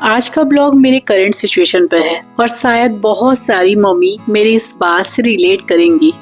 आज का ब्लॉग मेरे करंट सिचुएशन पर है और शायद बहुत सारी मम्मी मेरी इस बात से रिलेट करेंगी।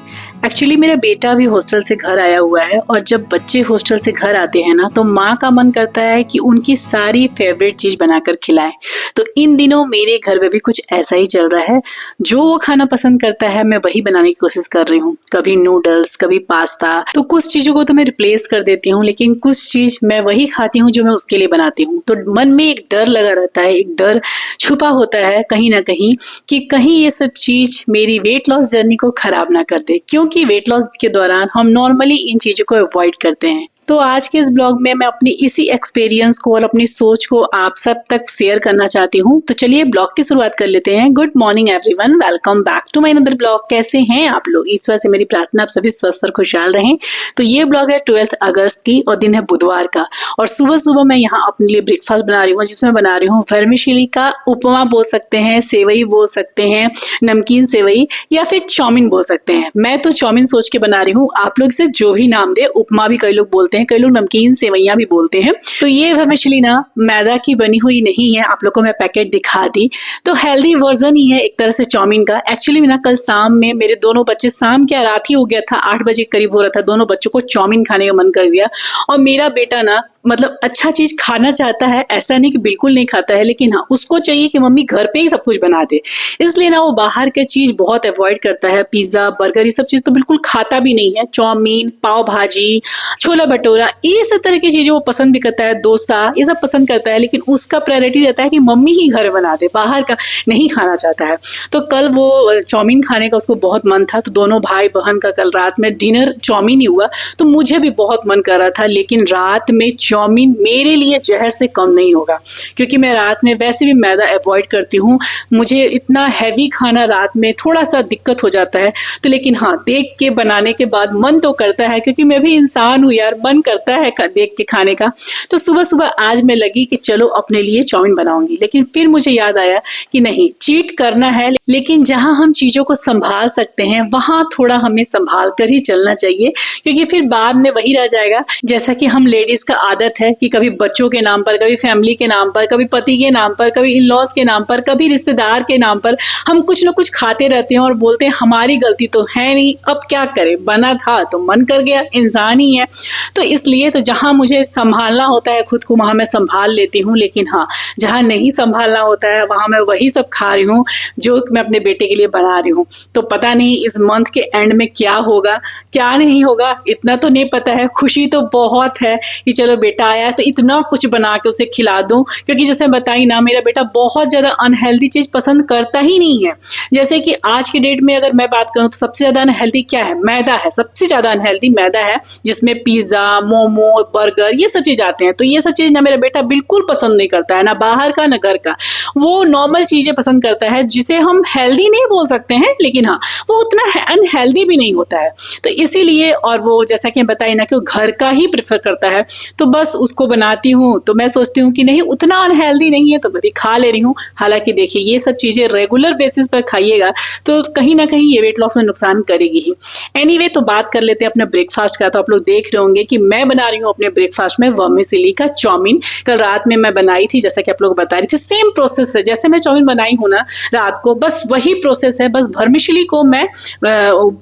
एक्चुअली मेरा बेटा भी हॉस्टल से घर आया हुआ है और जब बच्चे हॉस्टल से घर आते हैं ना तो माँ का मन करता है कि उनकी सारी फेवरेट चीज बनाकर खिलाएं। तो इन दिनों मेरे घर में भी कुछ ऐसा ही चल रहा है। जो वो खाना पसंद करता है मैं वही बनाने की कोशिश कर रही हूँ। कभी नूडल्स, कभी पास्ता। तो कुछ चीजों को तो मैं रिप्लेस कर देती हूँ, लेकिन कुछ चीज मैं वही खाती हूँ जो मैं उसके लिए बनाती हूँ। तो मन में एक डर लगा रहता है, एक डर छुपा होता है कहीं ना कहीं कि कहीं ये सब चीज मेरी वेट लॉस जर्नी को खराब ना कर दे, क्योंकि वेट लॉस के दौरान हम नॉर्मली इन चीजों को अवॉइड करते हैं। तो आज के इस ब्लॉग में मैं अपनी इसी एक्सपीरियंस को और अपनी सोच को आप सब तक शेयर करना चाहती हूँ। तो चलिए ब्लॉग की शुरुआत कर लेते हैं। Good morning everyone, welcome back to my another blog. कैसे हैं आप लोग? ईश्वर से मेरी प्रार्थना आप सभी स्वस्थ और खुशहाल रहें। तो ये ब्लॉग है 12 अगस्त की और दिन है बुधवार का, और सुबह सुबह मैं यहाँ अपने लिए ब्रेकफास्ट बना रही हूँ, जिसमें बना रही हूँ वर्मिसेली का उपमा बोल सकते हैं, सेवई बोल सकते हैं, नमकीन सेवई या फिर चाउमीन बोल सकते हैं। मैं तो चाउमीन सोच के बना रही हूँ, आप लोग इसे जो भी नाम दे। उपमा भी कई लोग बोलते हैं, कई लोग नमकीन सेवैयां भी बोलते हैं। तो ये वर्मिसेली ना मैदा की बनी हुई नहीं है, आप लोग को मैं पैकेट दिखा दी। तो हेल्दी वर्जन ही है एक तरह से चाउमीन का। एक्चुअली ना कल शाम में मेरे दोनों बच्चे, शाम क्या रात ही हो गया था, 8 बजे करीब हो रहा था, दोनों बच्चों को चाउमीन खाने का मन कर दिया। और मेरा बेटा ना मतलब अच्छा चीज खाना चाहता है, ऐसा नहीं कि बिल्कुल नहीं खाता है, लेकिन हाँ उसको चाहिए कि मम्मी घर पे ही सब कुछ बना दे। इसलिए ना वो बाहर के चीज बहुत अवॉइड करता है। पिज्जा, बर्गर, ये सब चीज तो बिल्कुल खाता भी नहीं है। चाउमीन, पाव भाजी, छोला भटूरा, ये सब तरह की चीजें वो पसंद भी करता है। डोसा, ये सब पसंद करता है, लेकिन उसका प्रायोरिटी रहता है कि मम्मी ही घर बना दे, बाहर का नहीं खाना चाहता है। तो कल वो चाउमीन खाने का उसको बहुत मन था, तो दोनों भाई बहन का कल रात में डिनर चाउमीन ही हुआ। तो मुझे भी बहुत मन कर रहा था, लेकिन रात में चाउमीन मेरे लिए जहर से कम नहीं होगा, क्योंकि मैं रात में वैसे भी मैदा अवॉइड करती हूँ। मुझे इतना हैवी खाना रात में थोड़ा सा दिक्कत हो जाता है। तो लेकिन हाँ, देख के बनाने के बाद मन तो करता है, क्योंकि मैं भी इंसान हूँ यार, मन करता है देख के खाने का। तो सुबह सुबह आज मैं लगी कि चलो अपने लिए चाउमीन बनाऊंगी, लेकिन फिर मुझे याद आया कि नहीं, चीट करना है, लेकिन जहां हम चीजों को संभाल सकते हैं वहां थोड़ा हमें संभाल कर ही चलना चाहिए, क्योंकि फिर बाद में वही रह जाएगा। जैसा कि हम लेडीज का आदत है कि कभी बच्चों के नाम पर, कभी फैमिली के नाम पर, कभी पति के नाम पर, कभी इन लॉज के नाम पर, कभी रिश्तेदार के नाम पर हम कुछ न कुछ खाते रहते हैं और बोलते हैं हमारी गलती तो है नहीं, अब क्या करें, बना था तो मन कर गया, इंसान ही है। तो इसलिए तो जहां मुझे संभालना होता है खुद को, वहां मैं संभाल लेती हूँ, लेकिन हाँ जहां नहीं संभालना होता है वहां मैं वही सब खा रही हूँ जो मैं अपने बेटे के लिए बना रही हूँ। तो पता नहीं इस मंथ के एंड में क्या होगा क्या नहीं होगा, इतना तो नहीं पता है। खुशी तो बहुत है कि चलो बेटा आया है तो इतना कुछ बना के उसे खिला दूं, क्योंकि जैसे बताई ना, मेरा बेटा बहुत ज्यादा अनहेल्दी चीज पसंद करता ही नहीं है। जैसे कि आज की डेट में अगर मैं बात करूं तो सबसे ज्यादा अनहेल्दी क्या है? मैदा है। सबसे ज्यादा अनहेल्दी मैदा है, जिसमें पिज्जा, मोमो, बर्गर, ये सब चीज आते हैं। तो ये सब चीज ना मेरा बेटा बिल्कुल पसंद नहीं करता है, ना बाहर का ना घर का। वो नॉर्मल चीजें पसंद करता है, जिसे हम हेल्दी नहीं बोल सकते हैं, लेकिन हाँ वो उतना अनहेल्दी भी नहीं होता है। तो इसीलिए, और वो जैसा कि बताई ना कि वो घर का ही प्रेफर करता है, तो बस उसको बनाती हूँ। तो मैं सोचती हूँ कि नहीं, उतना अनहेल्दी नहीं है तो मैं भी खा ले रही हूँ। हालांकि देखिए, ये सब चीजें रेगुलर बेसिस पर खाइएगा तो कहीं ना कहीं ये वेट लॉस में नुकसान करेगी ही। एनीवे, तो बात कर लेते हैं अपने ब्रेकफास्ट का। तो आप लोग देख रहे होंगे कि मैं बना रही हूँ अपने ब्रेकफास्ट में वर्मिसेली का चाउमीन। कल रात में मैं बनाई थी, जैसा कि आप लोग बता रही थी, सेम प्रोसेस है जैसे मैं चाउमीन बनाई हूँ ना रात को, बस वही प्रोसेस है। बस वर्मिसेली को मैं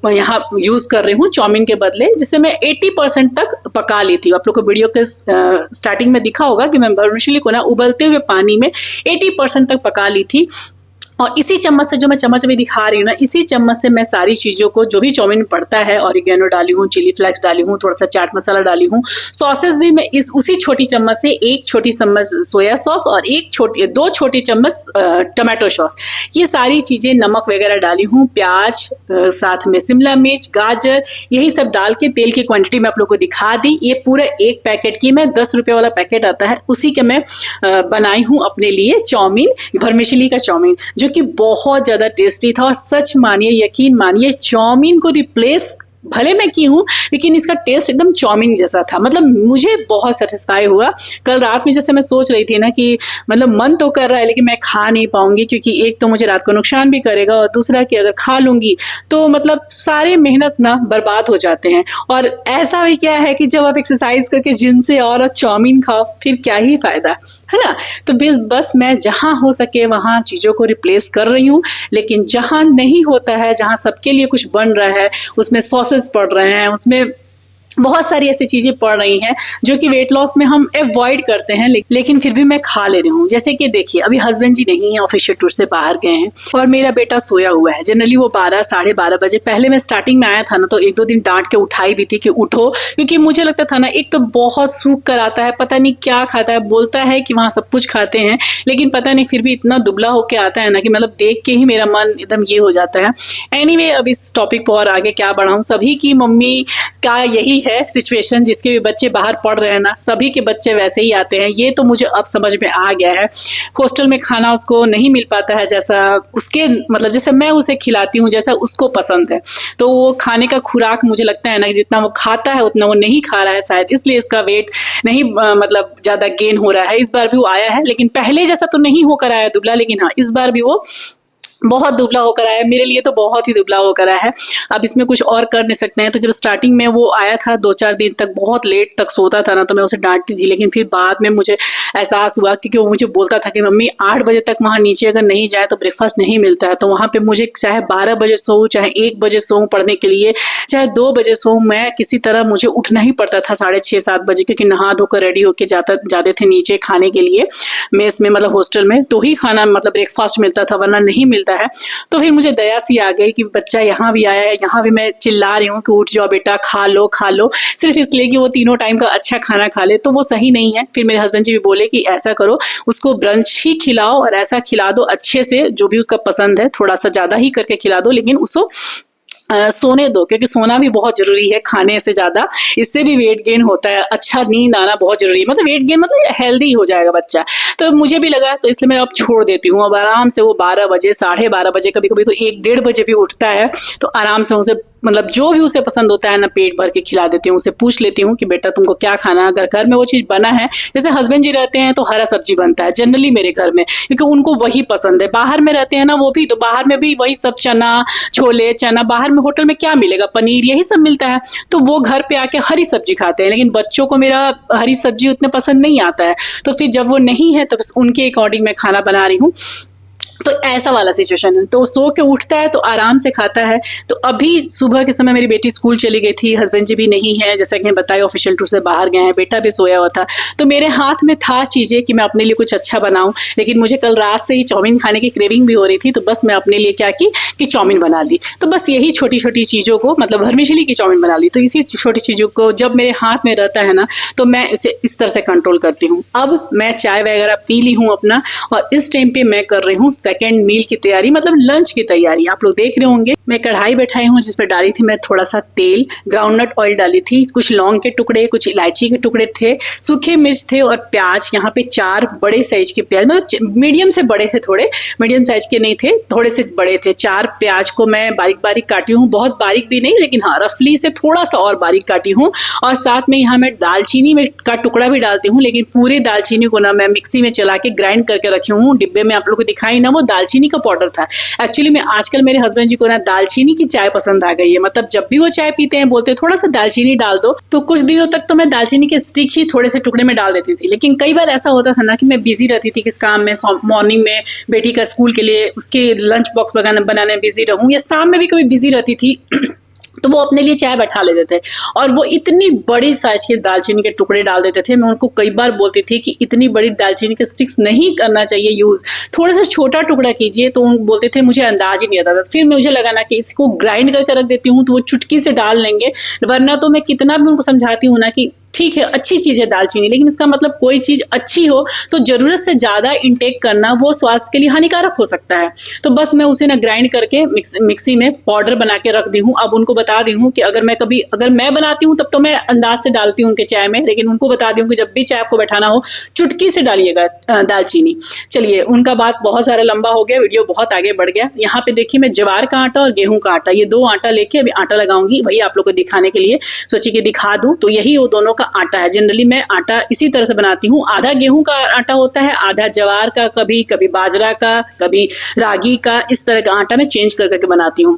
यहाँ यूज कर रही हूँ चाउमीन के बदले, जिससे मैं 80% तक पका ली थी। आप लोग को वीडियो के स्टार्टिंग में दिखा होगा कि मैं वर्मिसेली को ना उबलते हुए पानी में 80% तक पका ली थी। और इसी चम्मच से, जो मैं चम्मच में दिखा रही हूँ ना, इसी चम्मच से मैं सारी चीज़ों को, जो भी चाउमीन पड़ता है, ऑरिगेनो डाली हूँ, चिली फ्लेक्स डाली हूँ, थोड़ा सा चाट मसाला डाली हूँ, सॉसेस भी मैं उसी छोटी चम्मच से 1 छोटी चम्मच सोया सॉस और 2 छोटी चम्मच टमाटो सॉस, ये सारी चीज़ें, नमक वगैरह डाली हूँ, प्याज, साथ में शिमला मिर्च, गाजर, यही सब डाल के तेल की क्वांटिटी में आप लोग को दिखा दी। ये पूरा एक पैकेट की, मैं 10 रुपये वाला पैकेट आता है, उसी के मैं बनाई हूँ अपने लिए चाउमीन, वर्मिसेली का चाउमीन, जो कि बहुत ज्यादा टेस्टी था। और सच मानिए, यकीन मानिए, चाउमीन को रिप्लेस भले मैं की हूँ, लेकिन इसका टेस्ट एकदम चाउमीन जैसा था। मतलब मुझे बहुत सेटिस्फाई हुआ। कल रात में जैसे मैं सोच रही थी ना कि मतलब मन तो कर रहा है लेकिन मैं खा नहीं पाऊंगी, क्योंकि एक तो मुझे रात को नुकसान भी करेगा और दूसरा कि अगर खा लूंगी तो मतलब सारे मेहनत ना बर्बाद हो जाते हैं। और ऐसा भी क्या है कि जब आप एक्सरसाइज करके जिम से और चाउमीन खाओ फिर क्या ही फायदा, है ना। तो बस मैं जहां हो सके वहां चीजों को रिप्लेस कर रही हूँ, लेकिन जहां नहीं होता है, जहां सबके लिए कुछ बन रहा है, उसमें सॉसेस पड़ रहे हैं, उसमें बहुत सारी ऐसी चीजें पड़ रही हैं जो कि वेट लॉस में हम अवॉइड करते हैं, लेकिन फिर भी मैं खा ले रही हूँ। जैसे कि देखिए, अभी हस्बैंड जी नहीं है, ऑफिशियल टूर से बाहर गए हैं और मेरा बेटा सोया हुआ है। जनरली वो 12 साढ़े 12 बजे, पहले मैं स्टार्टिंग में आया था ना तो 1-2 दिन डांट के उठाई भी थी कि उठो, क्योंकि मुझे लगता था ना, एक तो बहुत सूख कर आता है, पता नहीं क्या खाता है, बोलता है कि वहाँ सब कुछ खाते हैं, लेकिन पता नहीं फिर भी इतना दुबला होके आता है ना कि मतलब देख के ही मेरा मन एकदम ये हो जाता है। एनीवे, अब इस टॉपिक पर और आगे क्या बढ़ाऊं। सभी की मम्मी का यही है सिचुएशन, जिसके भी बच्चे बाहर पढ़ रहे हैं ना, सभी के बच्चे वैसे ही आते हैं। ये तो मुझे अब समझ में आ गया है। हॉस्टल में खाना उसको नहीं मिल पाता है जैसा उसके, मतलब जैसे मैं उसे खिलाती हूँ, जैसा उसको पसंद है, तो वो खाने का खुराक मुझे लगता है ना, जितना वो खाता है उतना वो नहीं खा रहा है, शायद इसलिए इसका वेट नहीं मतलब ज्यादा गेन हो रहा है। इस बार भी वो आया है, लेकिन पहले जैसा तो नहीं होकर आया दुबला, लेकिन हाँ, इस बार भी वो बहुत दुबला होकर आया है। मेरे लिए तो बहुत ही दुबला होकर आया है। अब इसमें कुछ और कर नहीं सकते हैं। तो जब स्टार्टिंग में वो आया था 2-4 दिन तक बहुत लेट तक सोता था ना, तो मैं उसे डांटती थी, लेकिन फिर बाद में मुझे एहसास हुआ, क्योंकि वो मुझे बोलता था कि मम्मी 8 बजे तक वहाँ नीचे अगर नहीं जाए तो ब्रेकफास्ट नहीं मिलता है। तो वहाँ पे मुझे चाहे 12 बजे सोऊं, चाहे 1 बजे सोऊं पढ़ने के लिए, चाहे 2 बजे सोऊं, मैं किसी तरह मुझे उठना ही पड़ता था 6:30-7 बजे, क्योंकि नहा धोकर रेडी होकर जाते थे नीचे खाने के लिए मेस में, मतलब हॉस्टल में, तो ही खाना मतलब ब्रेकफास्ट मिलता था, वरना नहीं मिलता है। तो फिर मुझे दया सी आ गई कि बच्चा यहाँ भी आया है, यहाँ भी मैं चिल्ला रही हूँ कि उठ जाओ बेटा, खा लो खा लो, सिर्फ इसलिए कि वो तीनों टाइम का अच्छा खाना खा ले, तो वो सही नहीं है। फिर मेरे हस्बैंड जी भी बोले कि ऐसा करो, उसको ब्रंच ही खिलाओ और ऐसा खिला दो अच्छे से, जो भी उसका पसंद है, थोड़ा सा ज्यादा ही करके खिला दो, लेकिन उसको सोने दो, क्योंकि सोना भी बहुत जरूरी है खाने से ज्यादा। इससे भी वेट गेन होता है। अच्छा नींद आना बहुत जरूरी है, मतलब वेट गेन मतलब हेल्दी हो जाएगा बच्चा। तो मुझे भी लगा, तो इसलिए मैं अब छोड़ देती हूँ। अब आराम से वो 12 बजे, 12:30 बजे, कभी कभी तो 1-1:30 बजे भी उठता है, तो आराम से उसे मतलब जो भी उसे पसंद होता है ना, पेट भर के खिला देती हूँ। उसे पूछ लेती हूँ कि बेटा तुमको क्या खाना है। अगर घर में वो चीज बना है, जैसे हस्बैंड जी रहते हैं तो हरा सब्जी बनता है जनरली मेरे घर में, क्योंकि उनको वही पसंद है। बाहर में रहते हैं ना वो भी, तो बाहर में भी वही सब चना छोले, चना, बाहर में होटल में क्या मिलेगा, पनीर, यही सब मिलता है। तो वो घर पे आके हरी सब्जी खाते हैं, लेकिन बच्चों को मेरा हरी सब्जी उतने पसंद नहीं आता है। तो फिर जब वो नहीं है तो बस उनके अकॉर्डिंग मैं खाना बना रही हूँ। तो ऐसा वाला सिचुएशन है। तो सो के उठता है तो आराम से खाता है। तो अभी सुबह के समय मेरी बेटी स्कूल चली गई थी, हस्बैंड जी भी नहीं है, जैसा कि बताया ऑफिशियल टूर से बाहर गए हैं, बेटा भी सोया हुआ था। तो मेरे हाथ में था चीजें कि मैं अपने लिए कुछ अच्छा बनाऊं, लेकिन मुझे कल रात से ही चाउमीन खाने की क्रेविंग भी हो रही थी। तो बस मैं अपने लिए क्या की कि चाउमीन बना ली। तो बस यही छोटी छोटी चीजों को, मतलब वर्मिसेली की चाउमीन बना ली। तो इसी छोटी चीजों को जब मेरे हाथ में रहता है ना, तो मैं इसे इस तरह से कंट्रोल करती हूँ। अब मैं चाय वगैरह पी ली हूँ अपना, और इस टाइम पे मैं कर रही हूँ सेकेंड मील की तैयारी, मतलब लंच की तैयारी। आप लोग देख रहे होंगे मैं कढ़ाई बैठाई हूँ, जिस पर डाली थी मैं थोड़ा सा तेल, ग्राउंडनट ऑयल डाली थी, कुछ लौंग के टुकड़े, कुछ इलायची के टुकड़े थे, सूखे मिर्च थे और प्याज। यहाँ पे 4 बड़े साइज के प्याज, मतलब मीडियम से बड़े थे, थोड़े मीडियम साइज के नहीं थे, थोड़े से बड़े थे। 4 प्याज को मैं बारीक बारीक काटी हूँ, बहुत बारीक भी नहीं, लेकिन हाँ रफली से थोड़ा सा और बारीक काटी हूँ। और साथ में यहाँ मैं दालचीनी में का टुकड़ा भी डालती हूँ, लेकिन पूरे दालचीनी को ना मैं मिक्सी में चला के ग्राइंड करके रखी हूँ। डिब्बे में आप लोग को दिखाई ना, वो दालचीनी का पाउडर था। एक्चुअली में आजकल मेरे हस्बैंड जी को ना दालचीनी की चाय पसंद आ गई है, मतलब जब भी वो चाय पीते हैं बोलते हैं थोड़ा सा दालचीनी डाल दो। तो कुछ दिनों तक तो मैं दालचीनी के स्टिक ही थोड़े से टुकड़े में डाल देती थी, लेकिन कई बार ऐसा होता था ना कि मैं बिजी रहती थी किस काम में, मॉर्निंग में बेटी का स्कूल के लिए उसके लंच बॉक्स बनाने में बिजी रहूं, या शाम में भी कभी बिजी रहती थी तो वो अपने लिए चाय बैठा लेते थे, और वो इतनी बड़ी साइज के दालचीनी के टुकड़े डाल देते थे। मैं उनको कई बार बोलती थी कि इतनी बड़ी दालचीनी के स्टिक्स नहीं करना चाहिए यूज, थोड़ा सा छोटा टुकड़ा कीजिए। तो बोलते थे मुझे अंदाज ही नहीं आता था। फिर मुझे लगा ना कि इसको ग्राइंड करके रख देती हूँ तो वो चुटकी से डाल लेंगे, वरना तो मैं कितना भी उनको समझाती हूँ ना कि ठीक है, अच्छी चीज़ है दालचीनी, लेकिन इसका मतलब कोई चीज़ अच्छी हो तो ज़रूरत से ज़्यादा इंटेक करना वो स्वास्थ्य के लिए हानिकारक हो सकता है। तो बस मैं उसे ना ग्राइंड करके मिक्सी में पाउडर बना के रख दी हूँ। अब उनको बता दी हूँ कि अगर मैं बनाती हूँ तब तो मैं अंदाज से डालती हूँ उनके चाय में, लेकिन उनको बता दी हूँ कि जब भी चाय आपको बैठाना हो चुटकी से डालिएगा दालचीनी। चलिए, उनका बात बहुत सारा लंबा हो गया, वीडियो बहुत आगे बढ़ गया। यहाँ पे देखिए मैं ज्वार का आटा और गेहूं का आटा, ये 2 आटा लेके अभी आटा लगाऊंगी, वही आप लोग को दिखाने के लिए सोची कि दिखा दूं। तो यही वो दोनों का आटा है। जनरली मैं आटा इसी तरह से बनाती हूँ, आधा गेहूं का आटा होता है, आधा ज्वार का, कभी कभी बाजरा का, कभी रागी का, इस तरह का आटा मैं चेंज कर करके बनाती हूँ।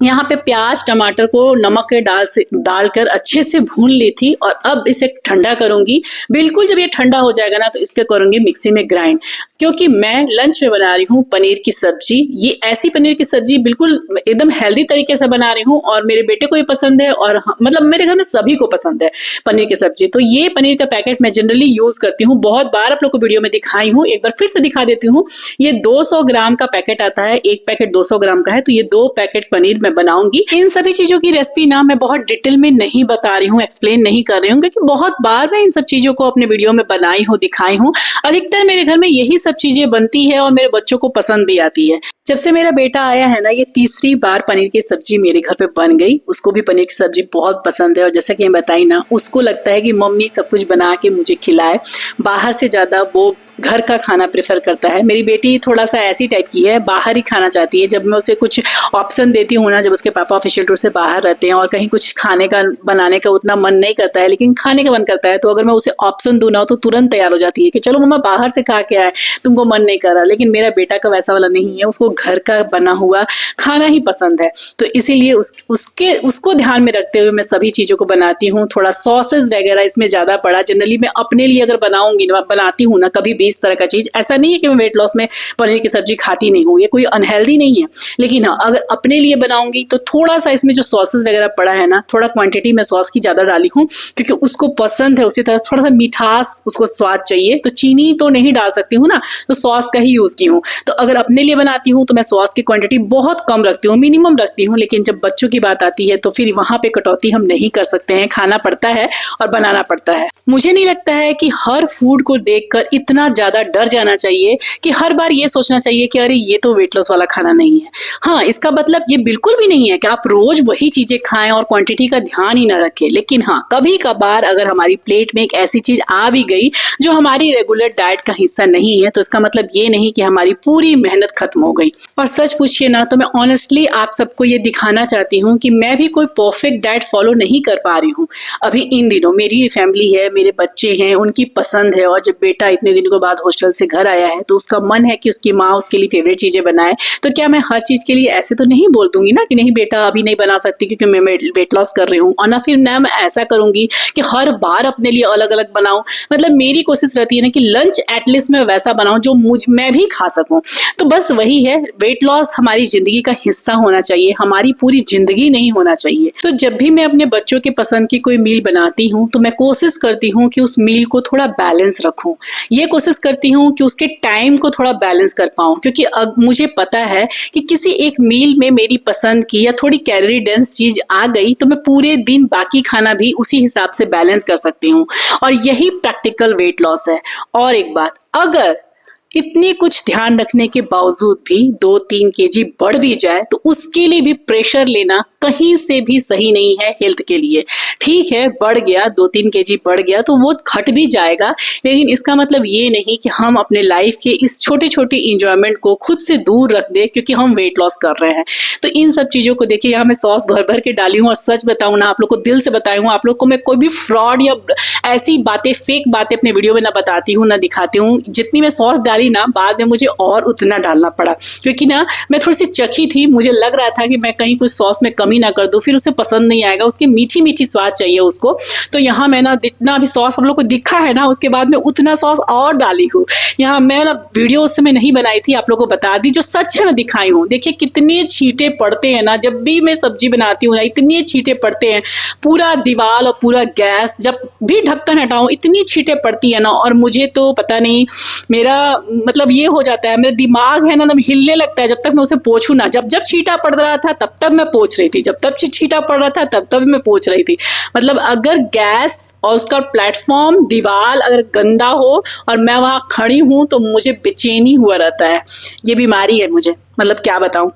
यहाँ पे प्याज टमाटर को नमक के डालकर अच्छे से भून ली थी और अब इसे ठंडा करूंगी। बिल्कुल जब ये ठंडा हो जाएगा ना तो इसके करूंगी मिक्सी में ग्राइंड, क्योंकि मैं लंच में बना रही हूँ पनीर की सब्जी। ये ऐसी पनीर की सब्जी बिल्कुल एकदम हेल्दी तरीके से बना रही हूँ और मेरे बेटे को भी पसंद है और मतलब मेरे घर में सभी को पसंद है पनीर की सब्जी। तो ये पनीर का पैकेट मैं जनरली यूज करती हूँ, बहुत बार आप लोग को वीडियो में दिखाई हूँ, एक बार फिर से दिखा देती हूँ। ये 200 ग्राम का पैकेट आता है, एक पैकेट 200 ग्राम का है, तो ये 2 पैकेट पनीर मैं बनाऊंगी। इन सभी चीजों की रेसिपी ना मैं बहुत डिटेल में नहीं बता रही हूँ, एक्सप्लेन नहीं कर रही हूँ, क्योंकि बहुत बार मैं इन सब चीजों को अपने वीडियो में बनाई हूँ, दिखाई हूँ। अधिकतर मेरे घर में यही सब चीजें बनती है और मेरे बच्चों को पसंद भी आती है। जब से मेरा बेटा आया है ना, ये तीसरी बार पनीर की सब्जी मेरे घर पे बन गई। उसको भी पनीर की सब्जी बहुत पसंद है और जैसा कि मैं बताई ना, उसको लगता है कि मम्मी सब कुछ बना के मुझे खिलाए, बाहर से ज्यादा वो घर का खाना प्रेफर करता है। मेरी बेटी थोड़ा सा ऐसी टाइप की है, बाहर ही खाना चाहती है। जब मैं उसे कुछ ऑप्शन देती हूँ ना, जब उसके पापा ऑफिशियल टूर से बाहर रहते हैं और कहीं कुछ खाने का बनाने का उतना मन नहीं करता है, लेकिन खाने का मन करता है, तो अगर मैं उसे ऑप्शन दूँ ना तो तुरंत तैयार हो जाती है कि चलो मम्मा बाहर से खा के आए, तुमको मन नहीं कर रहा। लेकिन मेरा बेटा का वैसा वाला नहीं है, उसको घर का बना हुआ खाना ही पसंद है। तो इसीलिए उसको ध्यान में रखते हुए मैं सभी चीज़ों को बनाती हूँ। थोड़ा सॉसेस वगैरह इसमें ज़्यादा पड़ा। जनरली मैं अपने लिए अगर बनाती हूँ ना कभी भी इस तरह का चीज़, ऐसा नहीं है कि मैं वेट लॉस में पनीर की सब्जी खाती नहीं हूँ, ये कोई अनहेल्दी नहीं है, लेकिन हाँ अगर अपने लिए बनाऊंगी तो थोड़ा सा इसमें जो सॉसेस वगैरह पड़ा है ना, थोड़ा क्वांटिटी में सॉस की ज़्यादा डाली हूँ क्योंकि उसको पसंद है। उसी तरह थोड़ा सा मिठास, उसको स्वाद चाहिए, तो चीनी तो नहीं डाल सकती हूँ ना, तो सॉस का ही यूज़ की हूँ। तो अगर अपने लिए बनाती हूँ तो मैं सॉस की क्वांटिटी बहुत कम रखती हूँ, मिनिमम रखती हूँ, लेकिन जब बच्चों की बात आती है तो फिर वहाँ पे कटौती हम नहीं कर सकते हैं, खाना पड़ता है और बनाना पड़ता है। मुझे नहीं लगता है कि हर फूड को देखकर इतना ज़्यादा डर जाना चाहिए कि हर बार ये सोचना चाहिए कि अरे ये तो वेट लॉस वाला खाना नहीं है। हाँ, इसका मतलब ये बिल्कुल भी नहीं है कि आप रोज वही चीजें खाएं और क्वांटिटी का ध्यान ही ना रखें, लेकिन हाँ कभी कभार अगर हमारी प्लेट में एक ऐसी चीज आ भी गई जो हमारी रेगुलर डाइट का हिस्सा नहीं है, तो इसका मतलब ये नहीं कि हमारी पूरी मेहनत खत्म हो गई। और सच पूछिए ना तो मैं ऑनेस्टली आप सबको ये दिखाना चाहती हूँ कि मैं भी कोई परफेक्ट डाइट फॉलो नहीं कर पा रही हूँ। अभी इन दिनों मेरी फैमिली है, मेरे बच्चे हैं, उनकी पसंद है, और जब बेटा इतने दिनों के बाद हॉस्टल से घर आया है तो उसका मन है कि उसकी माँ उसके लिए फेवरेट चीजें बनाए। तो क्या मैं हर चीज के लिए ऐसे तो नहीं बोल दूंगी ना कि नहीं बेटा अभी नहीं बना सकती क्योंकि मैं वेट लॉस कर रही हूँ, और ना फिर ना मैं ऐसा करूंगी कि हर बार अपने लिए अलग अलग बनाऊं। मतलब मेरी कोशिश रहती है ना कि लंच एटलीस्ट मैं वैसा बनाऊं जो मैं भी खा सकूं। तो बस वही है, वेट लॉस हमारी जिंदगी का हिस्सा होना चाहिए, हमारी पूरी जिंदगी नहीं होना चाहिए। तो जब भी मैं अपने बच्चों के पसंद की कोई मील बनाती हूँ तो मैं कोशिश करती हूँ कि उस मील को थोड़ा बैलेंस रखूं। ये कोशिश करती हूँ कि उसके टाइम को थोड़ा बैलेंस कर पाऊं, क्योंकि अब मुझे पता है कि किसी एक मील में मेरी पसंद की या थोड़ी कैलोरी डेंस चीज आ गई तो मैं पूरे दिन बाकी खाना भी उसी हिसाब से बैलेंस कर सकती हूँ, और यही प्रैक्टिकल वेट लॉस है। और एक बात, अगर इतनी कुछ ध्यान रखने के बावजूद भी 2-3 केजी बढ़ भी जाए तो उसके लिए भी प्रेशर लेना कहीं से भी सही नहीं है हेल्थ के लिए। ठीक है, बढ़ गया 2-3 केजी बढ़ गया तो वो घट भी जाएगा, लेकिन इसका मतलब ये नहीं कि हम अपने लाइफ के इस छोटे छोटे इंजॉयमेंट को खुद से दूर रख दे क्योंकि हम वेट लॉस कर रहे हैं। तो इन सब चीजों को देखिए, यहाँ मैं सॉस भर भर के डाली हूँ, और सच बताऊँ ना, आप लोग को दिल से बताई हूँ, आप लोग को मैं कोई भी फ्रॉड या ऐसी बातें, फेक बातें अपने वीडियो में ना बताती हूँ ना दिखाती हूँ। जितनी मैं सॉस डाली ना, बाद में मुझे और उतना डालना पड़ा, क्योंकि ना मैं थोड़ी सी चखी थी, मुझे लग रहा था कि मैं कहीं कुछ सॉस में कमी ना कर दूं, फिर उसे पसंद नहीं आएगा, उसकी मीठी मीठी स्वाद चाहिए उसको। तो यहाँ मैं ना जितना भी सॉस हम लोग को दिखा है ना, उसके बाद में उतना सॉस और डाली हूँ। यहाँ मैं ना वीडियो उस समय नहीं बनाई थी, आप लोग को बता दी, जो सच है मैं दिखाई हूँ। देखिए कितने छींटे पड़ते हैं ना, जब भी मैं सब्जी बनाती हूँ ना, इतने छींटे पड़ते हैं, पूरा दीवार और पूरा गैस, जब भी ढक्कन हटाऊं इतनी छींटे पड़ती है ना। और मुझे तो पता नहीं, मेरा मतलब ये हो जाता है, मेरा दिमाग है ना हिलने लगता है जब तक मैं उसे पोंछूं ना। जब जब छींटा पड़ रहा था तब तक मैं पोंछ रही थी, जब तब छींटा पड़ रहा था तब तब मैं पोंछ रही थी। मतलब अगर गैस और उसका प्लेटफॉर्म, दीवार अगर गंदा हो और मैं वहां खड़ी हूं तो मुझे बेचैनी हुआ रहता है। ये बीमारी है मुझे, मतलब क्या बताऊं।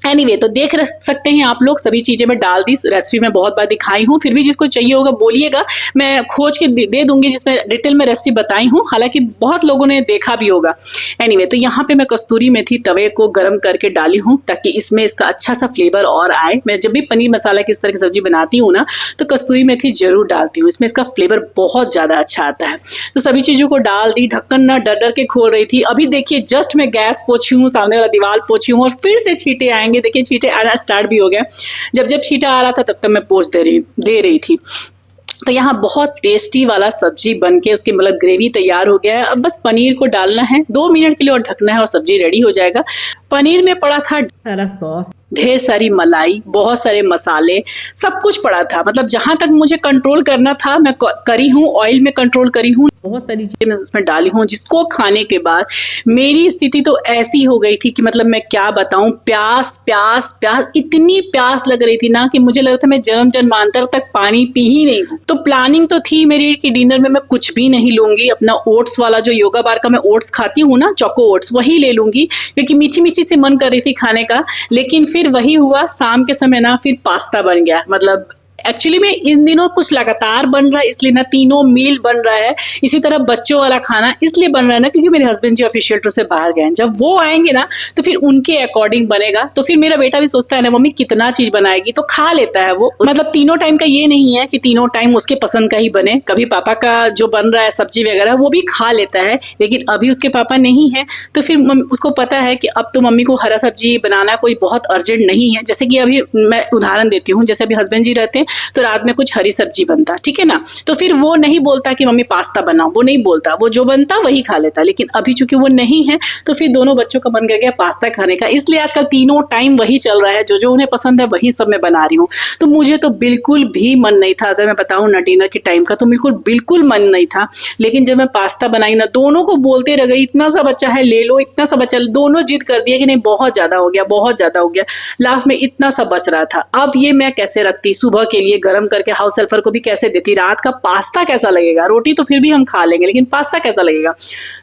एनीवे तो देख सकते हैं आप लोग, सभी चीजें मैं डाल दी, रेसिपी में बहुत बार दिखाई हूँ, फिर भी जिसको चाहिए होगा बोलिएगा, मैं खोज के दे दूंगी जिसमें डिटेल में रेसिपी बताई हूँ, हालांकि बहुत लोगों ने देखा भी होगा। एनीवे तो यहाँ पे मैं कस्तूरी मेथी तवे को गर्म करके डाली हूँ ताकि इसमें इसका अच्छा सा फ्लेवर और आए। मैं जब भी पनीर मसाला की इस तरह की सब्जी बनाती हूँ ना तो कस्तूरी मेथी जरूर डालती हूँ, इसमें इसका फ्लेवर बहुत ज्यादा अच्छा आता है। तो सभी चीजों को डाल दी, ढक्कन ना डर डर के खोल रही थी। अभी देखिए जस्ट मैं गैस पोछी हूँ, सामने वाला दीवार पोछी हूँ और फिर से छींटे आएंगे। देखिए छींटे आना स्टार्ट भी हो गया। जब जब छींटा आ रहा था तब तक मैं पोंछ दे रही थी। तो यहाँ बहुत टेस्टी वाला सब्जी बन के उसकी मतलब ग्रेवी तैयार हो गया है। अब बस पनीर को डालना है 2 मिनट के लिए और ढकना है और सब्जी रेडी हो जाएगा। पनीर में पड़ा था सारा सॉस, ढेर सारी मलाई, बहुत सारे मसाले, सब कुछ पड़ा था। मतलब जहां तक मुझे कंट्रोल करना था मैं करी हूँ, ऑयल में कंट्रोल करी हूँ, बहुत सारी चीजें मैं उसमें डाली हूँ, जिसको खाने के बाद मेरी स्थिति तो ऐसी हो गई थी कि मतलब मैं क्या बताऊं, प्यास प्यास प्यास, इतनी प्यास लग रही थी ना कि मुझे लग रहा था मैं जन्म जन्मांतर तक पानी पी ही नहीं हूँ। तो प्लानिंग तो थी मेरी कि डिनर में मैं कुछ भी नहीं लूंगी, अपना ओट्स वाला जो योगा बार का मैं ओट्स खाती हूँ ना, चोको ओट्स, वही ले लूंगी, क्योंकि मीठी मीठी से मन कर रही थी खाने का। लेकिन फिर वही हुआ, शाम के समय ना फिर पास्ता बन गया। मतलब एक्चुअली में इन दिनों कुछ लगातार बन रहा है इसलिए ना, तीनों मील बन रहा है। इसी तरह बच्चों वाला खाना इसलिए बन रहा है ना क्योंकि मेरे हस्बैंड जी ऑफिशियल ट्रिप से बाहर गए हैं। जब वो आएंगे ना तो फिर उनके अकॉर्डिंग बनेगा। तो फिर मेरा बेटा भी सोचता है ना मम्मी कितना चीज बनाएगी, तो खा लेता है वो। मतलब तीनों टाइम का ये नहीं है कि तीनों टाइम उसके पसंद का ही बने, कभी पापा का जो बन रहा है सब्जी वगैरह वो भी खा लेता है। लेकिन अभी उसके पापा नहीं है तो फिर उसको पता है कि अब तो मम्मी को हरा सब्जी बनाना कोई बहुत अर्जेंट नहीं है। जैसे कि अभी मैं उदाहरण देती हूँ, जैसे अभी हस्बैंड जी रहते हैं तो रात में कुछ हरी सब्जी बनता, ठीक है ना, तो फिर वो नहीं बोलता कि मम्मी पास्ता बनाओ, वो नहीं बोलता, वो जो बनता वही खा लेता। लेकिन अभी चूंकि वो नहीं है तो फिर दोनों बच्चों का मन कर गया पास्ता खाने का, इसलिए आजकल तीनों टाइम वही चल रहा है, जो जो उन्हें पसंद है वही सब मैं बना रही हूँ। तो मुझे तो बिल्कुल भी मन नहीं था, अगर मैं बताऊं ना डिनर के टाइम का, तो बिल्कुल मन नहीं था। लेकिन जब मैं पास्ता बनाई ना, दोनों को बोलते रह गई इतना सा बच्चा है ले लो, इतना सा बच्चा, दोनों जिद कर दिया कि नहीं बहुत ज्यादा हो गया, बहुत ज्यादा हो गया। लास्ट में इतना सा बच रहा था, अब ये मैं कैसे रखती, सुबह के लिए गर्म करके हाउस हेल्पर को भी कैसे देती, रात का पास्ता कैसा लगेगा। रोटी तो फिर भी हम खा लेंगे लेकिन पास्ता कैसा लगेगा।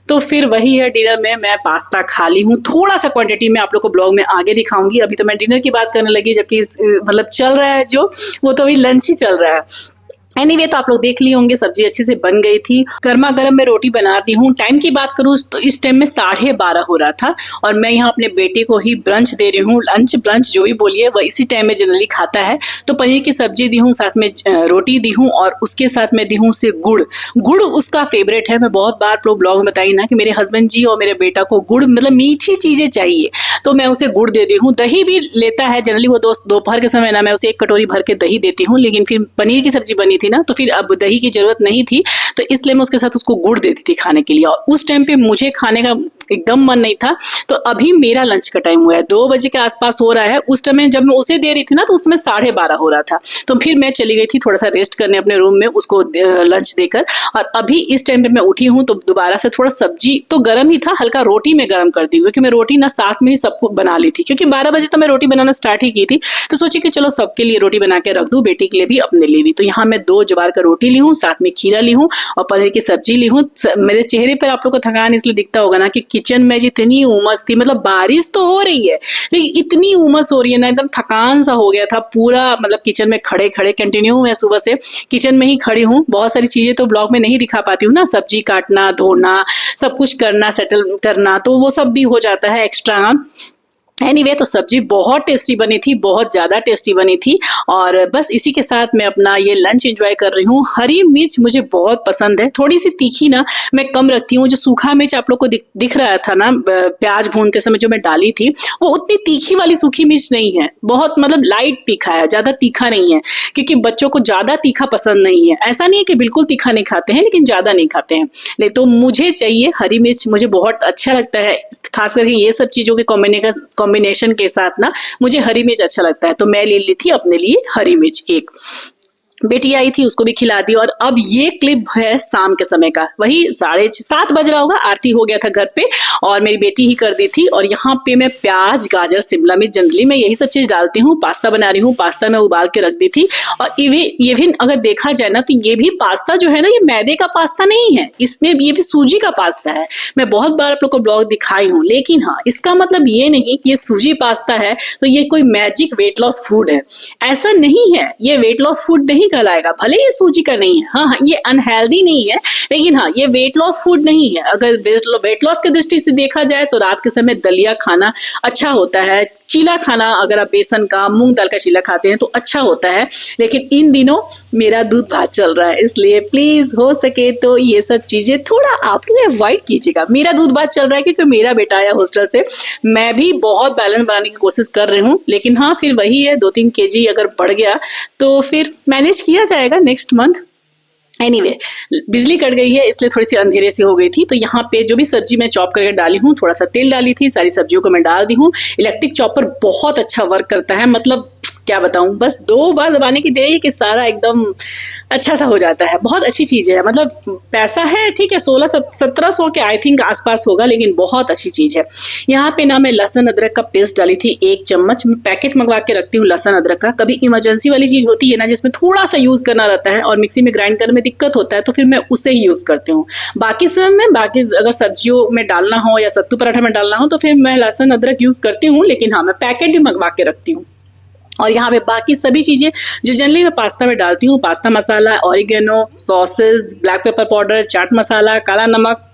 तो फिर वही है, डिनर में मैं पास्ता खा ली हूँ, थोड़ा सा क्वांटिटी में, आप लोग को ब्लॉग में आगे दिखाऊंगी। अभी तो मैं डिनर की बात करने लगी, जबकि मतलब चल रहा है जो, वो तो अभी लंच ही चल रहा है। एनीवे तो आप लोग देख लिए होंगे सब्जी अच्छे से बन गई थी। गर्मा गर्म मैं रोटी बनाती हूँ। टाइम की बात करूँ तो इस टाइम में 12:30 हो रहा था और मैं यहाँ अपने बेटे को ही ब्रंच दे रही हूँ, लंच ब्रंच जो भी बोलिए, वह इसी टाइम में जनरली खाता है। तो पनीर की सब्जी दी हूँ, साथ में रोटी दी हूँ और उसके साथ में दी हूँ उसे गुड़ उसका फेवरेट है। मैं बहुत बार ब्लॉग में बताई ना कि मेरे हस्बैंड जी और मेरे बेटा को गुड़ मतलब मीठी चीजें चाहिए, तो मैं उसे गुड़ दे दी हूँ। दही भी लेता है जनरली वो, दोपहर के समय ना मैं उसे 1 कटोरी भर के दही देती हूँ, लेकिन फिर पनीर की सब्जी बनी थी ना तो फिर अब दही की जरूरत नहीं थी, तो इसलिए मैं उसके साथ उसको गुड़ देती थी खाने के लिए। और उस टाइम पे मुझे खाने का एकदम मन नहीं था। तो अभी मेरा लंच का टाइम हुआ है, 2 बजे के आसपास हो रहा है। उस टाइम जब मैं उसे दे रही थी ना तो उसमें 12:30 हो रहा था, तो फिर मैं चली गई थी थोड़ा सा रेस्ट करने अपने रूम में उसको लंच देकर। और अभी इस टाइम पे मैं उठी हूँ तो दोबारा से थोड़ा सब्जी तो गर्म ही था, हल्का रोटी में गर्म कर दी, क्योंकि मैं रोटी ना साथ में ही सबको बना ली थी, क्योंकि 12 बजे तो मैं रोटी बनाना स्टार्ट ही की थी। तो सोची कि चलो सबके लिए रोटी बना के रख दूं, बेटी के लिए भी अपने लिए भी। तो यहाँ मैं 2 ज्वार का रोटी ली हूँ, साथ में खीरा ली हूँ और पनीर की सब्जी ली हूँ। मेरे चेहरे पर आप लोग को थकान इसलिए दिखता होगा ना कि किचन में जितनी उमस थी, मतलब बारिश तो हो रही है लेकिन इतनी उमस हो रही है ना, एकदम थकान सा हो गया था पूरा। मतलब किचन में खड़े खड़े कंटिन्यू मैं सुबह से किचन में ही खड़ी हूँ। बहुत सारी चीजें तो ब्लॉग में नहीं दिखा पाती हूँ ना, सब्जी काटना, धोना, सब कुछ करना, सेटल करना, तो वो सब भी हो जाता है एक्स्ट्रा। एनीवे तो सब्जी बहुत टेस्टी बनी थी, बहुत ज्यादा टेस्टी बनी थी। और बस इसी के साथ मैं अपना ये लंच एंजॉय कर रही हूँ। हरी मिर्च मुझे बहुत पसंद है, थोड़ी सी तीखी ना मैं कम रखती हूँ। जो सूखा मिर्च आप लोग को दिख रहा था ना प्याज भूनते समय जो मैं डाली थी, वो उतनी तीखी वाली सूखी मिर्च नहीं है, बहुत मतलब लाइट तीखा है, ज्यादा तीखा नहीं है, क्योंकि बच्चों को ज्यादा तीखा पसंद नहीं है। ऐसा नहीं है कि बिल्कुल तीखा नहीं खाते हैं, लेकिन ज्यादा नहीं खाते हैं। नहीं तो मुझे चाहिए हरी मिर्च, मुझे बहुत अच्छा लगता है, खास करके ये सब चीजों के कॉम्बिनेशन के साथ ना मुझे हरी मिर्च अच्छा लगता है। तो मैं ले ली थी अपने लिए हरी मिर्च 1। बेटी आई थी, उसको भी खिला दी। और अब ये क्लिप है शाम के समय का, वही 7:30 बज रहा होगा, आरती हो गया था घर पे और मेरी बेटी ही कर दी थी। और यहाँ पे मैं प्याज, गाजर, शिमला मिर्च, जनरली मैं यही सब चीज डालती हूँ। पास्ता बना रही हूँ, पास्ता मैं उबाल के रख दी थी। और ये भी अगर देखा जाए ना, तो ये भी पास्ता जो है ना, ये मैदे का पास्ता नहीं है, इसमें ये भी सूजी का पास्ता है। मैं बहुत बार आप लोग को ब्लॉग दिखाई हूँ, लेकिन हाँ, इसका मतलब ये नहीं कि ये सूजी पास्ता है तो ये कोई मैजिक वेट लॉस फूड है, ऐसा नहीं है। ये वेट लॉस फूड नहीं कहलाएगा, भले ये सूजी का नहीं है। हाँ, ये अनहेल्दी नहीं है, लेकिन हाँ, ये वेट लॉस फूड नहीं है। अगर वेट लॉस की दृष्टि से देखा जाए तो रात के समय दलिया खाना अच्छा होता है, चीला खाना, अगर आप बेसन का, मूंग दाल का चीला खाते हैं तो अच्छा होता है। लेकिन इन दिनों मेरा दूध भात चल रहा है, इसलिए प्लीज हो सके तो ये सब चीजें थोड़ा आप लोग अवॉइड कीजिएगा। मेरा दूध भात चल रहा है क्योंकि मेरा बेटा आया हॉस्टल से, मैं भी बहुत बैलेंस बनाने की कोशिश कर रही हूँ, लेकिन हाँ, फिर वही है, 2-3 kg अगर बढ़ गया तो फिर मैनेज किया जाएगा नेक्स्ट मंथ। एनीवे, बिजली कट गई है इसलिए थोड़ी सी अंधेरे सी हो गई थी। तो यहाँ पे जो भी सब्जी मैं चॉप करके डाली हूँ, थोड़ा सा तेल डाली थी, सारी सब्जियों को मैं डाल दी हूँ। इलेक्ट्रिक चॉपर बहुत अच्छा वर्क करता है, मतलब क्या बताऊं, बस 2 बार दबाने की देरी कि सारा एकदम अच्छा सा हो जाता है। बहुत अच्छी चीज है, मतलब पैसा है ठीक है, 1600-1700 के आई थिंक आसपास होगा, लेकिन बहुत अच्छी चीज है। यहाँ पे ना मैं लहसुन अदरक का पेस्ट डाली थी 1 चम्मच। मैं पैकेट मंगवा के रखती हूँ लहसुन अदरक का, कभी इमरजेंसी वाली चीज होती है ना जिसमें थोड़ा सा यूज करना रहता है और मिक्सी में ग्राइंड करने में दिक्कत होता है, तो फिर मैं उसे ही यूज करती हूँ। बाकी समय में अगर सब्जियों में डालना हो या सत्तू पराठा में डालना हो तो फिर मैं लहसुन अदरक यूज करती हूँ, लेकिन हाँ, मैं पैकेट भी मंगवा के रखती हूँ। और यहाँ पे बाकी सभी चीजें जो जनरली मैं पास्ता में डालती हूँ, pasta masala, oregano, sauces, black pepper powder, chaat masala, काला नमक,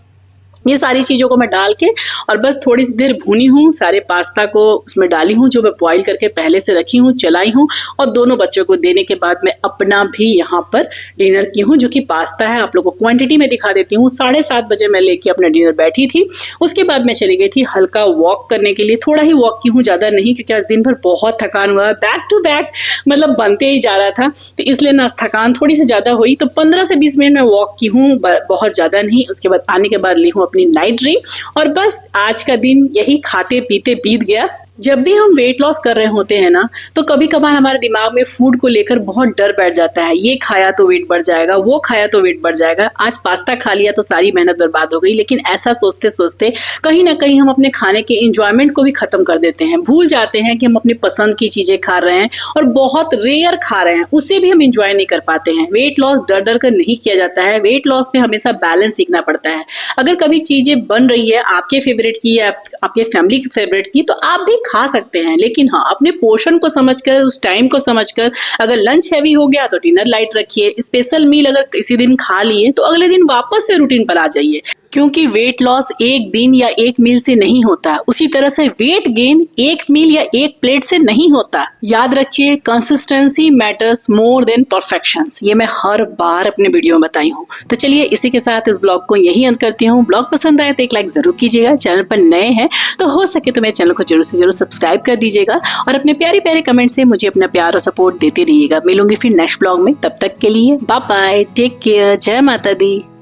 ये सारी चीज़ों को मैं डाल के और बस थोड़ी सी देर भूनी हूँ। सारे पास्ता को उसमें डाली हूँ जो मैं बॉईल करके पहले से रखी हूँ, चलाई हूँ। और दोनों बच्चों को देने के बाद मैं अपना भी यहाँ पर डिनर की हूँ, जो कि पास्ता है। आप लोगों को क्वांटिटी में दिखा देती हूँ। 7:30 बजे मैं लेके अपना डिनर बैठी थी। उसके बाद मैं चली गई थी हल्का वॉक करने के लिए। थोड़ा ही वॉक की हूँ, ज़्यादा नहीं, क्योंकि आज दिन भर बहुत थकान हुआ, बैक टू बैक मतलब बनते ही जा रहा था, तो इसलिए ना थकान थोड़ी सी ज़्यादा हुई। तो 15 से 20 मिनट में वॉक की हूँ, बहुत ज़्यादा नहीं। उसके बाद आने के बाद ली हूँ अपनी नाइट ड्रिंक और बस आज का दिन यही खाते पीते बीत गया। जब भी हम वेट लॉस कर रहे होते हैं ना, तो कभी कभार हमारे दिमाग में फूड को लेकर बहुत डर बैठ जाता है। ये खाया तो वेट बढ़ जाएगा, वो खाया तो वेट बढ़ जाएगा, आज पास्ता खा लिया तो सारी मेहनत बर्बाद हो गई। लेकिन ऐसा सोचते सोचते कहीं ना कहीं हम अपने खाने के इंजॉयमेंट को भी खत्म कर देते हैं। भूल जाते हैं कि हम अपनी पसंद की चीजें खा रहे हैं और बहुत रेयर खा रहे हैं, उसे भी हम इंजॉय नहीं कर पाते हैं। वेट लॉस डर डर कर नहीं किया जाता है। वेट लॉस में हमेशा बैलेंस सीखना पड़ता है। अगर कभी चीजें बन रही है आपके फेवरेट की या आपके फैमिली के फेवरेट की, तो आप भी खा सकते हैं, लेकिन हाँ, अपने पोर्शन को समझकर, उस टाइम को समझकर। अगर लंच हैवी हो गया तो डिनर लाइट रखिए। स्पेशल मील अगर किसी दिन खा लिए तो अगले दिन वापस से रूटीन पर आ जाइए, क्योंकि वेट लॉस एक दिन या एक मील से नहीं होता। उसी तरह से वेट गेन एक मील या एक प्लेट से नहीं होता। याद रखिए, consistency matters more than perfections. ये मैं हर बार अपने वीडियो में बताई हूँ। तो चलिए, इसी के साथ इस ब्लॉग को यही अंत करती हूँ। ब्लॉग पसंद आए तो एक लाइक जरूर कीजिएगा। चैनल पर नए हैं तो हो सके तो मेरे चैनल को जरूर से जरूर सब्सक्राइब कर दीजिएगा और अपने प्यारे प्यारे कमेंट से मुझे अपना प्यार और सपोर्ट देते रहिएगा। मिलूंगी फिर नेक्स्ट ब्लॉग में, तब तक के लिए बाय बाय, टेक केयर, जय माता दी।